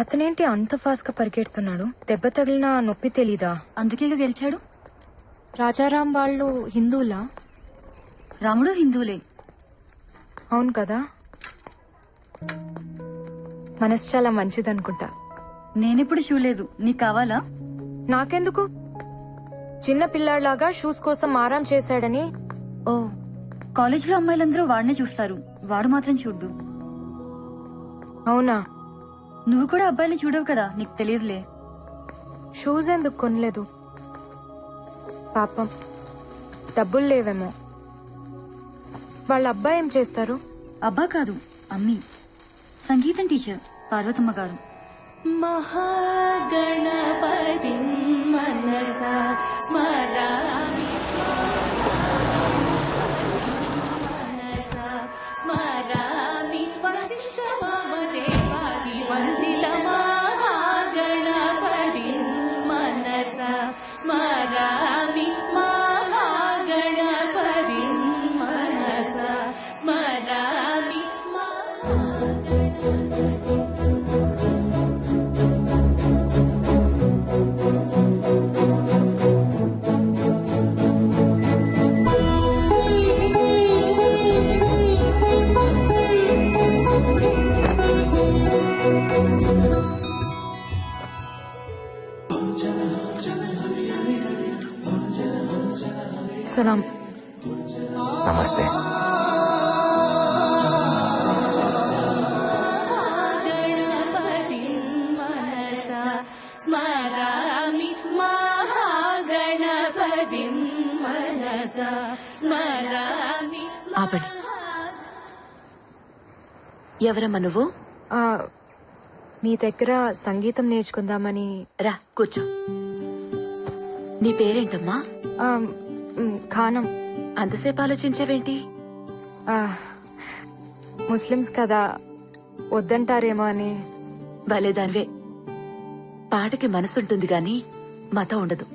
అతనేంటి అంత ఫాస్ట్ గా పరిగెడుతున్నాడు? దెబ్బ తగిలిన నొప్పి తెలీదా? అందుకేగా గెలిచాడు. రాజారాం వాళ్ళు హిందువులా? రాముడు హిందువులే. అవును కదా. మనసు చాలా మంచిదనుకుంటా. నేనెప్పుడు చూడలేదు. నీకు కావాలా? నాకెందుకు? చిన్న పిల్లాడిలాగా షూస్ కోసం మారం చేశాడని. ఓ, కాలేజీలో అమ్మాయిలందరూ వాడినే చూస్తారు, వాడు మాత్రం చూడ్డు. అవునా? నువ్వు కూడా అబ్బాయిని చూడవు కదా, నీకు తెలియదులే. షూస్ ఎందుకు కొనలేదు? పాపం డబ్బులు లేవేమో. వాళ్ళ అబ్బాయి ఏం చేస్తారు? అబ్బా కాదు, అమ్మి. సంగీతం టీచర్ పార్వతమ్మ గారు. మహాగణపతి మనసా స్మరామి మనసా స్మరామి వశిష్ఠమదేవాది వందిత మహాగణపతి మనసా స్మరామి మహాగణపతి మనసా స్మరామి సలాం. నమస్తే. గణపతి మనసా స్మరామి మహాగణపతి మనసా స్మరామి. ఆపండి. ఎవరమ్మా నువ్వు? ఆ, మీ దగ్గర సంగీతం నేర్చుకుందామని. రా కూర్చో. నీ పేరేంటమ్మా? ఆ, ఖానం. అంతసేపు ఆలోచించావేంటి? ఆ, ముస్లిమ్స్ కదా, వద్దంటారేమో అని. భలేదానివే. పాటకి మనసుంటుంది గాని మతం ఉండదు.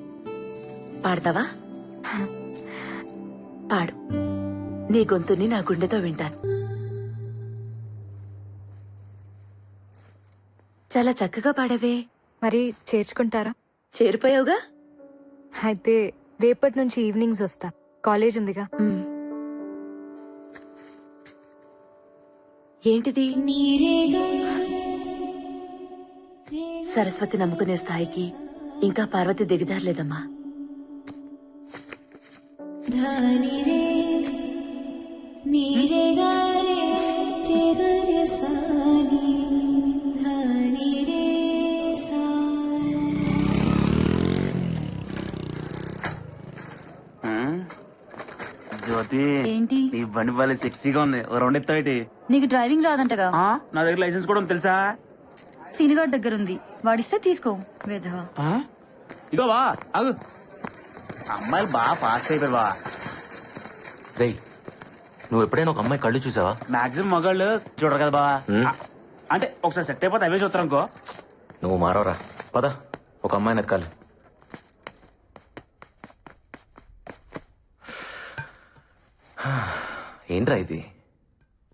పాడతావా? పాడు. నీ గొంతుని నా గుండెతో వింటాను. చాలా చక్కగా పాడవే. మరి చేర్చుకుంటారా? చేరిపోయావుగా. అయితే రేపటి నుంచి ఈవినింగ్స్ వస్తా, కాలేజ్ ఉందిగా. ఉమ్. ఏంటిది? సరస్వతి నమ్ముకునే స్థాయికి ఇంకా పార్వతి దిగజారలేదమ్మా. ధని రే నీరే గారే రే గరే సాని ధని రే సా. జ్యోతి, ఏంటి? నీ బండి భలే సెక్సీగా ఉంది. ఓ రౌండ్ ఎత్తావేటి? నీకు డ్రైవింగ్ రాదంటగా. నా దగ్గర లైసెన్స్ కూడా ఉంది తెలుసా? సీనుగాడి దగ్గర ఉంది, వాడిస్తే తీసుకో. వేధవా. ఇగో బా ఆగు. అమ్మాయిలు బాగా ఫాస్ట్ అయిపోయారు బా. రేయ్, నువ్వు ఎప్పుడైనా ఒక అమ్మాయి కళ్ళు చూసావా? మాక్సిమం మగాళ్ళు చూడరు కదా బా. అంటే ఒకసారి సెట్ అయిపోతే అవే చూస్తారు అనుకో. నువ్వు మారవరా. పద, ఒక అమ్మాయిని ఎతకాలి. ఏంట్రా ఇది?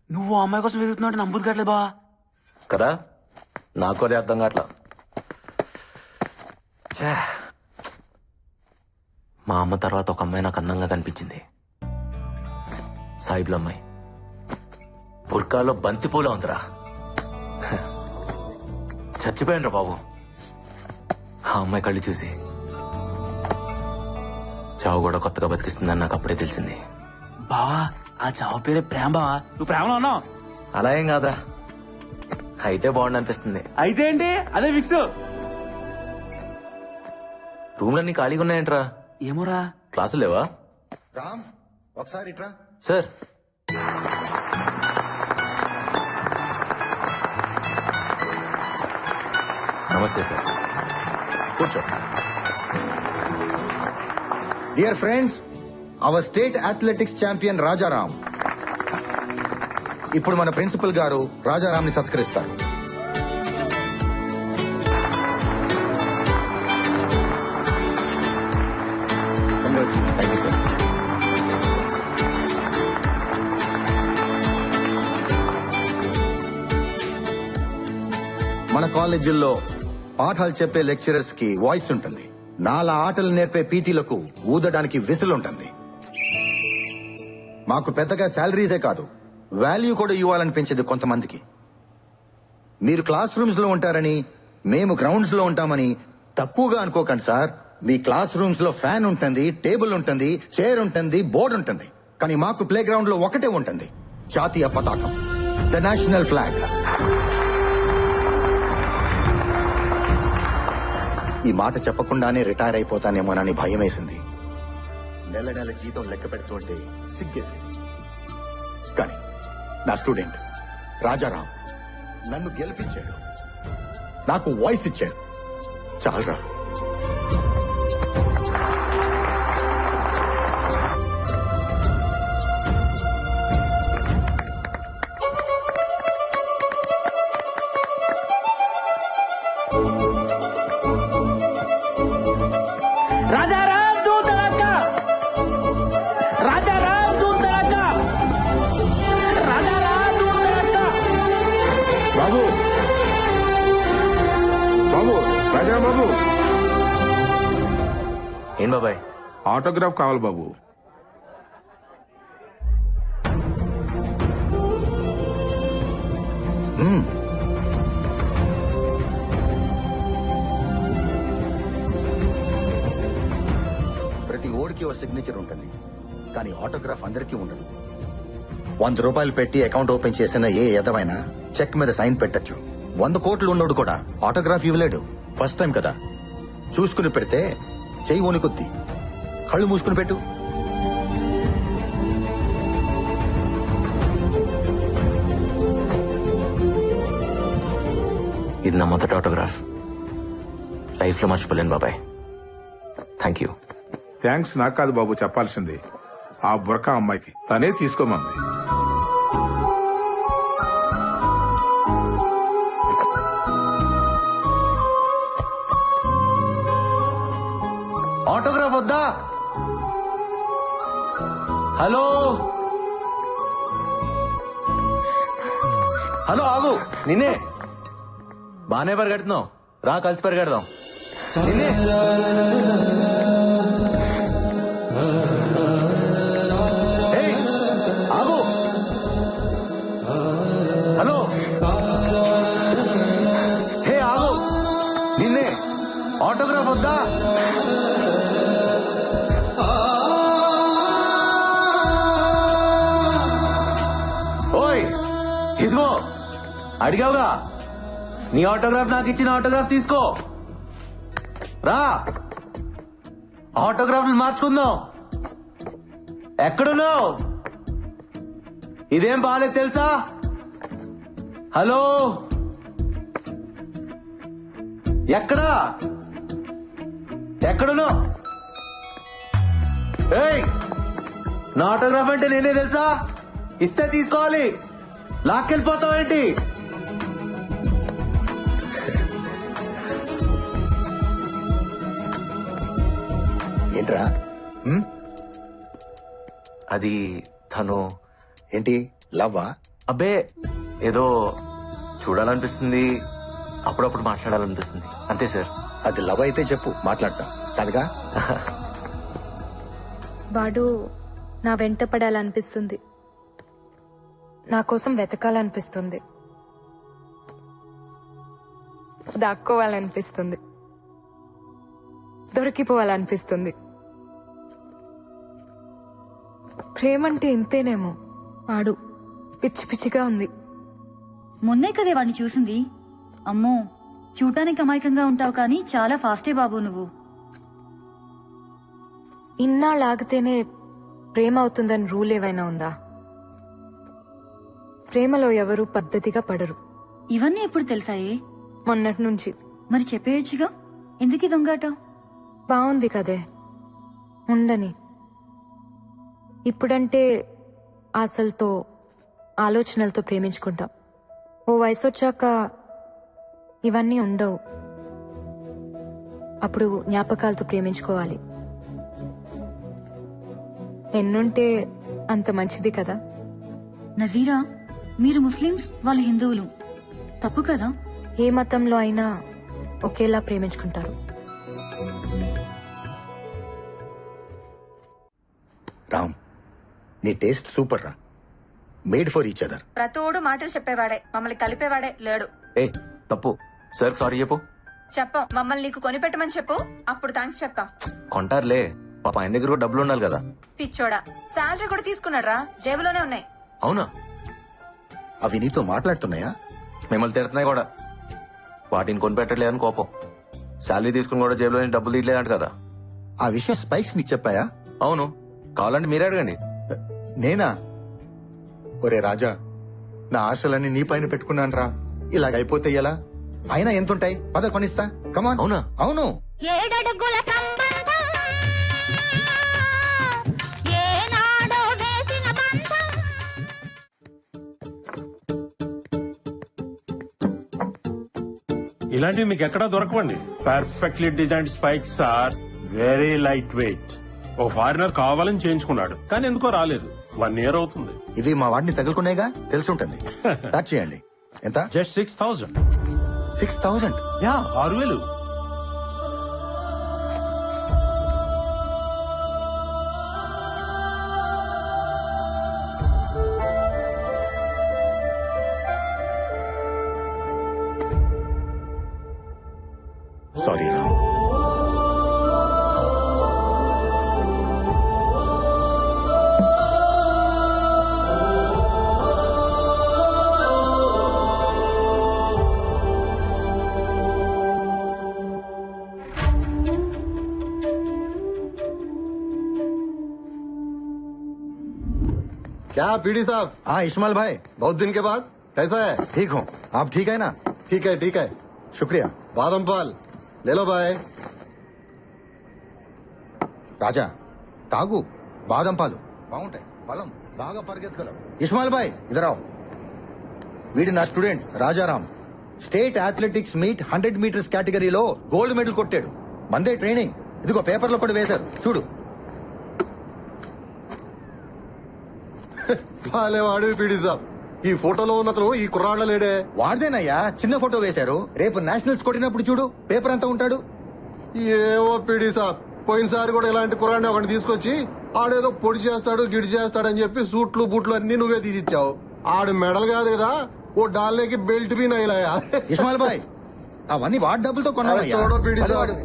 నువ్వు ఆ అమ్మాయి కోసం వెతుకుతున్నావు నమ్ముదు కావట్లేదు బా. కదా, నాకు అదే అర్థం కావట్లా. ఛే, మా అమ్మ తర్వాత ఒక అమ్మాయి నాకు అందంగా కనిపించింది. సాయిబుల అమ్మాయి. బుర్కాలో బంతిపూల ఉందిరా. చచ్చిపోయాను బాబు ఆ అమ్మాయి కళ్ళు చూసి. చావు కూడా కొత్తగా బతికిస్తుందని నాకు అప్పుడే తెలిసింది. బావా, ఆ చావు పేరే ప్రేమ బావా. నువ్వు ప్రేమలో ఉన్నావు. అలా ఏం కాదురా, అయితే బాగుండు అనిపిస్తుంది. అయితే ఏంటి, అదే ఫిక్స్. రూమ్లన్నీ ఖాళీగా ఉన్నాయంట్రా. ఏమోరా. క్లాసులు లేవా? రామ్, ఒకసారి ఇట్రా. సార్, నమస్తే సార్. కూర్చో. Dear friends, our state athletics champion Rajaram ఇప్పుడు మన ప్రిన్సిపల్ గారు రాజారాం ని సత్కరిస్తారు. మన మన కాలేజీల్లో పాఠాలు చెప్పే లెక్చరర్స్ కి వాయిస్ ఉంటుంది, నాలా ఆటలు నేర్పే పీటీలకు ఊదడానికి విసులు ఉంటుంది. మాకు పెద్దగా శాలరీసే కాదు, వాల్యూ కూడా ఇవ్వాలనిపించేది కొంతమందికి. మీరు క్లాస్ రూమ్స్ లో ఉంటారని మేము గ్రౌండ్స్ లో ఉంటామని తక్కువగా అనుకోకండి సార్. మీ క్లాస్ రూమ్స్ లో ఫ్యాన్ ఉంటుంది, టేబుల్ ఉంటుంది, చైర్ ఉంటుంది, బోర్డు ఉంటుంది. కానీ మాకు ప్లే గ్రౌండ్ లో ఒకటే ఉంటుంది, జాతీయ పతాకం, ద నేషనల్ ఫ్లాగ్. ఈ మాట చెప్పకుండానే రిటైర్ అయిపోతానేమోనని భయం వేసింది. నెల నెల జీతం లెక్క పెడుతుంటే సిగ్గేసింది. కానీ నా స్టూడెంట్ రాజారాం నన్ను గెలిపించాడు, నాకు వాయిస్ ఇచ్చాడు. చాలరా. రాజారాం దూతలక్క, రాజారాం దూతలక్క, రాజారాం దూతలక్క. బాబు బాబు రాజారాం బాబు, ఏం బాబాయ్? ఆటోగ్రాఫ్ కావాలి బాబు. ప్రతి ఓడికి ఓ సిగ్నేచర్ ఉంటుంది, కానీ ఆటోగ్రాఫ్ అందరికీ ఉండదు. 100 రూపాయలు పెట్టి అకౌంట్ ఓపెన్ చేసిన ఏ ఎదవైనా చెక్ మీద సైన్ పెట్టచ్చు. 100 కోట్లు ఉన్నోడు కూడా ఆటోగ్రాఫ్ ఇవ్వలేడు. ఫస్ట్ టైం కదా, చూసుకుని పెడితే చెయ్యి వణుకుద్ది. కళ్ళు మూసుకుని పెట్టు. ఇది నా మొదటి ఆటోగ్రాఫ్. లైఫ్ లో మర్చిపోలేను బాబాయ్. Thank you. థ్యాంక్స్ నాకు కాదు బాబు చెప్పాల్సింది, ఆ బుర్కా అమ్మాయికి. తనే తీసుకోమంది. ఆటోగ్రాఫ్ వద్దా? హలో హలో, ఆగు. నిన్నే. బానే పరిగెడుతున్నావు, రా కలిసి పరిగెడదాం. నిన్నే. ఏయ్, ఆగు. హలో, హే ఆగు. నిన్నే. ఆటోగ్రాఫ్ వద్దా? ఓయ్, ఇదిగో అడిగావుగా, నీ ఆటోగ్రాఫ్ నాకు ఇచ్చిన ఆటోగ్రాఫ్ తీసుకో. రా, ఆటోగ్రాఫ్లు మార్చుకుందాం. ఎక్కడున్నావు? ఇదేం బాలేదు తెలుసా? హలో, ఎక్కడా? ఎక్కడున్నావు? ఏయ్, నా ఆటోగ్రాఫ్ అంటే నేనే తెలుసా? ఇస్తే తీసుకోవాలి, లాక్కెళ్ళిపోతావేంటి? ఏంట్రా? అది తను. ఏంటి లవ్వా? అబ్బే, ఏదో చూడాలనిపిస్తుంది, అప్పుడప్పుడు మాట్లాడాలనిపిస్తుంది, అంతే సార్. అది లవ్ అయితే చెప్పు, మాట్లాడతా. కాదుగా? వాడు నా వెంట పడాలనిపిస్తుంది, నా కోసం వెతకాలనిపిస్తుంది, దాక్కోవాలనిపిస్తుంది, దొరికిపోవాలనిపిస్తుంది. ప్రేమంటే ఇంతేనేమో. వాడు పిచ్చి పిచ్చిగా ఉంది. మొన్నే కదే వాడిని చూసింది. అమ్మో, చూడటానికి అమాయకంగా ఉంటావు కానీ చాలా ఫాస్టే బాబు నువ్వు. ఇన్నాళ్ళు ఆగితేనే ప్రేమ అవుతుందని రూల్ ఏవైనా ఉందా? ప్రేమలో ఎవరు పద్ధతిగా పడరు. ఇవన్నీ ఎప్పుడు తెలుసాయే? మొన్నటి నుంచి. మరి చెప్పేయచ్చుగా, ఎందుకు ఈ దొంగాట? బాగుంది కదే, ఉండని. ఇప్పుడంటే ఆశలతో ఆలోచనలతో ప్రేమించుకుంటాం. ఓ వయసు వచ్చాక ఇవన్నీ ఉండవు. అప్పుడు జ్ఞాపకాలతో ప్రేమించుకోవాలి. ఎన్నుంటే అంత మంచిది కదా. నజీరా, మీరు ముస్లిమ్స్, వాళ్ళు హిందువులు, తప్పు కదా? ఏ మతంలో అయినా ఒకేలా ప్రేమించుకుంటారు. రామ్, నీ టేస్ట్ సూపర్ రా. Made for each other. ప్రతోడు మాటలు చెప్పేవాడే, మమ్మల్ని కలిపేవాడే లేడు. ఏ తప్పు. సార్ సారీ చెప్పు. చెప్పాం, మమ్మల్ని నీకు కొనిపెట్టమని చెప్పు, అప్పుడు థ్యాంక్స్ చెప్తాం. కొంటారులే, పాప ఆయన దగ్గర కూడా డబ్బులు ఉండాలి కదా. పిచ్చోడా, శాలరీ కూడా తీసుకున్నాడ్రా, జేబులోనే ఉన్నాయి. అవునా? అవి నీతో మాట్లాడుతున్నాయా? మిమ్మల్ని తిడుతున్నాయి కూడా. వాటిని కొనిపెట్టలేదని కోపం. శాలరీ తీసుకుని కూడా జేబులో నుంచి డబ్బులు తీయలేదంట కదా. ఆ విషయం స్పైక్స్ నీకు చెప్పాయా? అవును, కావాలంటే మీరే అడగండి. నేనా? ఒరే రాజా, నా ఆశలన్నీ నీ పైన పెట్టుకున్నాను రా. ఇలాగైపోతే ఎలా? అయినా ఎంతుంటాయి? పద కొనిస్తా. కమాన్. అవునా? అవును. ఏడడుగుల సంబంధం ఏనాడో వేసిన బంధం. ఇలాంటివి మీకు ఎక్కడా దొరకవండి. Perfectly designed spikes are very light weight. ఓ ఫారినర్ కావాలని చేయించుకున్నాడు, కానీ ఎందుకో రాలేదు. 1 year అవుతుంది. ఇవి మా వాడిని తగులుకునేగా తెలుసుంటుంది. ప్యాక్ చేయండి. ఎంత? జస్ట్ 6,000. 6,000. యా, 6,000. సారీ రామ్. क्या पीडी साहब? हाँ इस्माइल भाई, बहुत दिन के बाद कैसा है? ठीक हूँ. आप ठीक है ना? ठीक है. शुक्रिया. बादाम पाल ले लो भाई. రాజా తాగు, బాదం పాలు బాగుంటాయి, బలం బాగా పరిగెత్తగలవు. ఇస్మాయిల్ భాయ్ ఇదరావు. వీడి నా student Rajaram. State athletics meet 100 meters కేటగిరీలో గోల్డ్ మెడల్ కొట్టాడు. మందే ట్రైనింగ్. ఇదిగో పేపర్లో కూడా వేశారు, చూడు. వాడు పీడి సాబ్, ఈ ఫోటోలో ఉన్నతను ఈ కుర్రాళ్ళ లేడే. వాడిదేనయ్యా, చిన్న ఫోటో వేశారు. రేపు నేషనల్స్ కొట్టినప్పుడు చూడు, పేపర్ అంతా ఉంటాడు. ఏవో పీడి సాబ్, పోయినసారి కూడా ఇలాంటి కుర్రాడిని ఒకటి తీసుకొచ్చి ఆడేదో పొడి చేస్తాడు గిడి చేస్తాడని చెప్పి సూట్లు బూట్లు అన్ని నువ్వే తీసిచ్చావు. ఆడు మెడల్ కాదు కదా, ఓ డాల్లేకి బెల్ట్ బీ నైలాయా. ఇస్మాయిల్ భాయ్ అవన్నీ వాడి డబ్బులతో కొన్నావయ్యా. చూడో పీడి సాబ్. వాడు-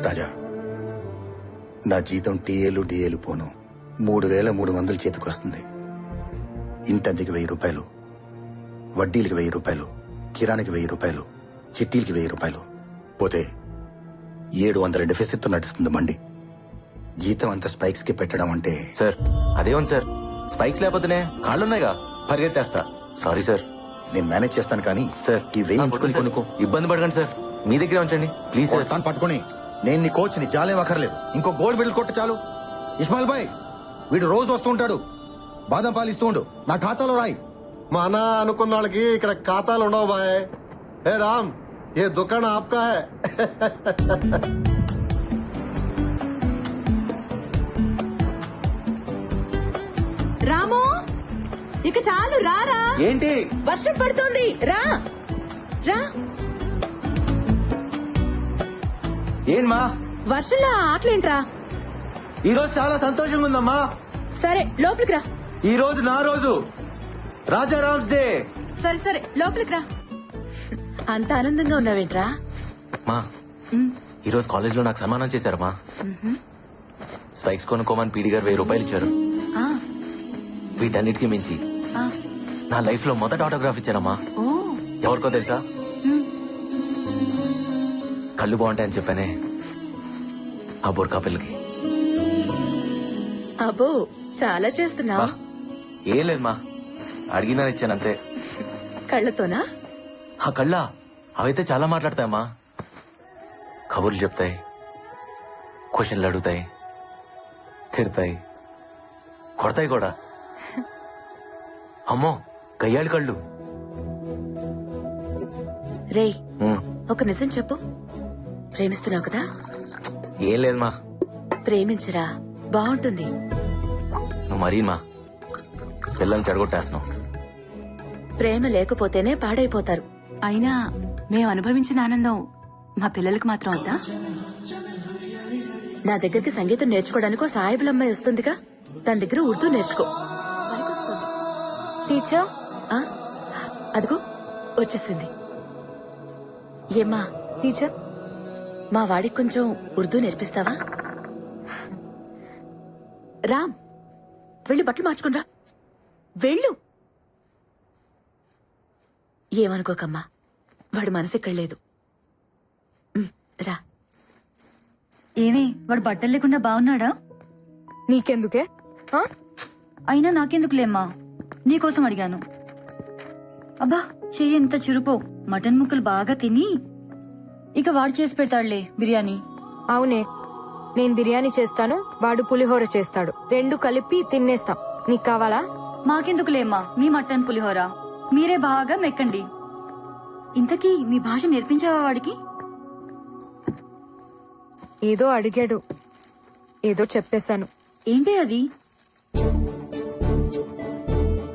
రాజా, నా జీతం టీఏలు డిఏలు పోను 3,300 చేతికొస్తుంది. ఇంటద్దెకి 1,000 రూపాయలు, వడ్డీలకి 1,000 రూపాయలు, కిరాణికి 1,000 రూపాయలు, చిట్టీలకి 1,000 రూపాయలు పోతే 700 డెఫిసిట్ నడుస్తుంది మండి. జీతం అంతా స్పైక్స్ కి పెట్టడం అంటే. సార్ అదేముంది సార్, స్పైక్స్ లేకపోతేనే కాళ్ళున్నాయిగా, పరిగెత్తేస్తా. Sorry sir. నేను మేనేజ్ చేస్తాను కానీ సార్ ఈ వేయించుకుని కొనుక్కో. ఇబ్బంది పడకండి సార్, మీ దగ్గరే ఉంచండి ప్లీజ్ సార్. తాను పట్టుకుని నేను నీ కోచ్ ని, జాలేం అక్కర్లేదు. ఇంకో గోల్డ్ మెడల్ కొట్టు చాలు. ఇస్మాయిల్ భాయ్ వీడు రోజు వస్తూ ఉంటాడు, బాదం పాలు ఇస్తూ ఉండు, నా ఖాతాలో రాయి. మన అనుకున్న వాళ్ళకి ఇక్కడ ఖాతాలు ఉండవు బాయ్. ఏ రామ్, ఏ దుకాణం ఆప్కా హై. రాము, ఇక చాలు రారా. ఏంటి? వర్షం పడుతోంది, రా రా. ఏంటమ్మా వర్షంలో ఆటలేంట్రా? ఈ రోజు చాలా సంతోషంగా ఉందమ్మా. సరే లోపలికి రా. ఈ రోజు నా రోజు, రాజారామ్స్ డే. సరే సరే లోపలికి రా. అంత ఆనందంగా ఉన్నావేంట్రా? మా ఈ రోజు కాలేజ్ లో నాకు సన్మానం చేశారమ్మా. స్పైక్స్ కొనుక్కోమని పీడి గారు 1,000 రూపాయలు ఇచ్చారు. ఆ, వీటన్నిటికీ మించి ఆ. నా లైఫ్ లో మొదటి ఆటోగ్రాఫ్ ఇచ్చానమ్మా. ఓ, ఎవరికో తెలుసా? కళ్ళు బాగుంటాయని చెప్పానే, ఆ బుర్కా పిల్లకి. అబ్బో చాలా చేస్తున్నావు. మా ఏం లేదు మా, అడిగిందని ఇచ్చాను అంతే. కళ్ళతోనా? ఆ కళ్ళ అవైతే చాలా మాట్లాడతాయమ్మా. కబుర్లు చెప్తాయి, క్వశ్చన్లు అడుగుతాయి, తిడతాయి, కొడతాయి కూడా. అమ్మో గయ్యాళి కళ్ళు. రేయ్, ఒక నిజం చెప్పు, ప్రేమిస్తున్నావు కదా? ఏం లేదు మా. ప్రేమించరా, బాగుంటుంది. నువ్వు మరీ మా పిల్లల్ని చెడగొట్టేస్తున్నావు. ప్రేమ లేకపోతేనే పాడైపోతారు. అయినా మేము అనుభవించిన ఆనందం మా పిల్లలకు మాత్రం వద్దా? నా దగ్గరికి సంగీతం నేర్చుకోవడానికి ఓ సాయిబుల అమ్మాయి వస్తుందిగా, తన దగ్గర ఉర్దూ నేర్చుకో. టీచర్, ఆ? అదిగో వచ్చేసింది. ఏమ్మా, టీచర్, మా వాడికి కొంచెం ఉర్దూ నేర్పిస్తావా? రామ్, వెళ్ళి బట్టలు మార్చుకునిరా. వెళ్ళు. ఏమనుకోకమ్మా, వాడి మనసు ఇక్కడ లేదు. రా. ఏమి వాడు బట్టలు లేకుండా బాగున్నాడా? నీకెందుకే? ఆ? అయినా నాకెందుకులేమ్మా, నీకోసం అడిగాను. అబ్బా, చెయ్యి ఎంత చురుకో. మటన్ ముక్కలు బాగా తిని ఇక వాడు చేసి పెడతాడులే బిర్యానీ. అవునే, నేను బిర్యానీ చేస్తాను, వాడు పులిహోర చేస్తాడు. రెండు కలిపి తినేస్తాం. నీకు కావాలా? మాకెందుకులేమ్మా మీ మటన్ పులిహోర, మీరే బాగా మెక్కండి. ఇంతకీ మీ భాష నేర్పించావా వాడికి? ఏదో అడిగాడు, ఏదో చెప్పేశాను. ఏంటి అది?